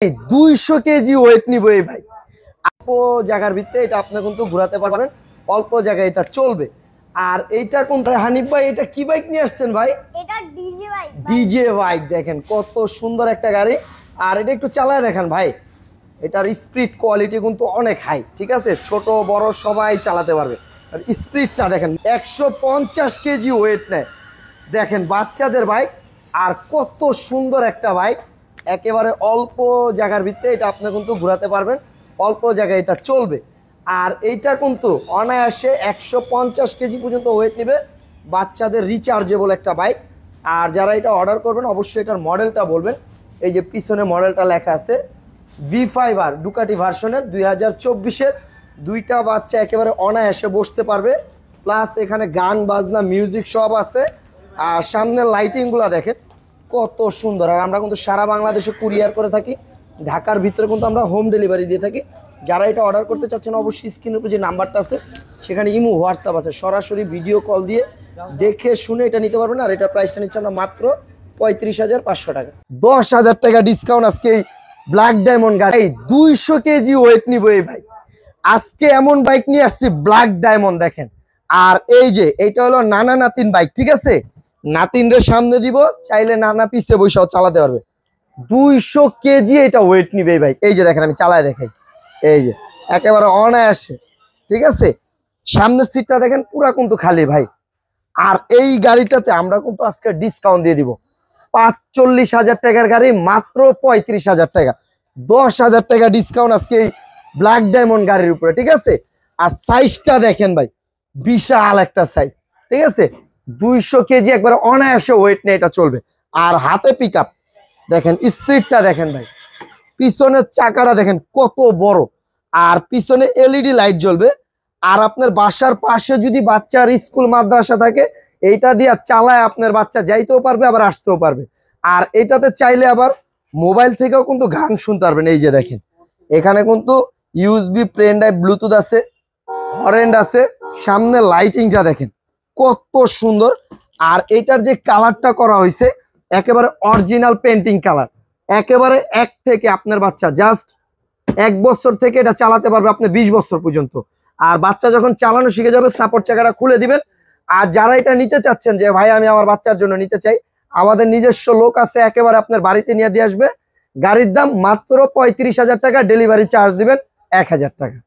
200 KG wait নিবো এই ভাই। অল্প জায়গার ভিতরে এটা আপনি কিন্তু ঘোরাতে পারবেন, অল্প জায়গায় এটা চলবে। আর এইটা কোন হানিফ ভাই, এটা কি বাইক নিয়ে আসছেন ভাই? এটা ডিজে বাইক। ডিজে বাইক, দেখেন কত সুন্দর একটা গাড়ি। আর এটা একটু চালায় দেখেন ভাই, এটার স্পিড কোয়ালিটি কিন্তু অনেক হাই, ঠিক আছে? ছোট বড় সবাই চালাতে পারবে। আর স্পিডটা দেখেন 150 কেজি ওয়েট নেয়, দেখেন বাচ্চাদের বাইক। আর কত সুন্দর একটা বাইক, একেবারে অল্প জায়গার ভিতরে এটা আপনি কিন্তু ঘোরাতে পারবেন, অল্প জায়গায় এটা চলবে। আর এইটা কিন্তু অনায়াসে 150 কেজি পর্যন্ত ওয়েট নেবে, বাচ্চাদের রিচার্জেবল একটা বাইক। আর যারা এটা অর্ডার করবেন অবশ্যই এটার মডেলটা বলবেন। এই যে পিছনে মডেলটা লেখা আছে V5R ডুকাটি ভার্সনের 2024-এর। দুইটা বাচ্চা একেবারে অনায়াসে বসতে পারবে, প্লাস এখানে গান বাজনা মিউজিক সব আছে। আর সামনের লাইটিংগুলো দেখেন কত সুন্দর। আর আমরা কিন্তু সারা বাংলাদেশে কুরিয়ার করে থাকি, ঢাকার ভিতরে কিন্তু আমরা হোম ডেলিভারি দিয়ে থাকি। যারা এটা অর্ডার করতে চাচ্ছেন অবশ্যই স্ক্রিনের উপর যে নাম্বারটা আছে সেখানে ইমো হোয়াটসঅ্যাপ আছে, সরাসরি ভিডিও কল দিয়ে দেখে শুনে এটা নিতে পারবেন। আর এটার প্রাইসটা নিচ্ছে আমরা মাত্র 35,500 টাকা। 10,000 টাকা ডিসকাউন্ট আজকে এই ব্ল্যাক ডায়মন্ড গাড়ি। 200 কেজি ওয়েট নিবো এই ভাই। আজকে এমন বাইক নিয়ে আসছি ব্ল্যাক ডায়মন্ড, দেখেন। আর এই যে এইটা হলো নানা নাতিন বাইক, ঠিক আছে? নাতিনদের সামনে দিব, চাইলে নানা পিছে বসেও চালাতে পারবে। 200 কেজি এটা ওয়েট নিবে এই বাইক। এই যে দেখেন আমি চালায় দেখাই, এই যে একেবারে অনায়াসে, ঠিক আছে? সামনের সিটটা দেখেন পুরা কিন্তু খালি ভাই। আর এই গাড়িটাতে আমরা কিন্তু আজকে ডিসকাউন্ট দিয়ে দিব। 45,000 টাকার গাড়ি মাত্র 35,000 টাকা। 10,000 টাকা ডিসকাউন্ট আজকে এই ব্ল্যাক ডায়মন্ড গাড়ির উপরে, ঠিক আছে? আর সাইজটা দেখেন ভাই, বিশাল একটা সাইজ, ঠিক আছে? 200 কেজি একবারে অনায়াসে ওয়েট নিয়ে এটা চলবে। আর হাতে পিক আপ দেখেন, স্পিডটা দেখেন ভাই, পিছনের চাকাটা দেখেন কত বড়। আর পিছনে এলইডি লাইট জ্বলবে। আর আপনার বাসার পাশে যদি বাচ্চার স্কুল মাদ্রাসা থাকে, এইটা দিয়ে চালায় আপনার বাচ্চা যাইতেও পারবে আবার আসতেও পারবে। আর এটাতে চাইলে আবার মোবাইল থেকেও কিন্তু গান শুনতে পারবেন। এই যে দেখেন এখানে কিন্তু ইউএসবি পেন ড্রাইভ ব্লুটুথ আছে, হরেন্ড আছে, সামনে লাইটিংটা দেখেন কত সুন্দর। আর এটার যে কালারটা করা হয়েছে একেবারে অরিজিনাল পেন্টিং কালার, একেবারে এক থেকে আপনার বাচ্চা জাস্ট 1 বছর থেকে এটা চালাতে পারবে আপনি 20 বছর পর্যন্ত। আর বাচ্চা যখন চালানো শিখে যাবে সাপোর্ট চাকাটা খুলে দিবেন। আর যারা এটা নিতে চাচ্ছেন যে ভাই আমি আমার বাচ্চার জন্য নিতে চাই, আমাদের নিজস্ব লোক আছে, একেবারে আপনার বাড়িতে নিয়ে দিয়ে আসবে। গাড়ির দাম মাত্র 35,000 টাকা, ডেলিভারি চার্জ দিবেন 1,000 টাকা।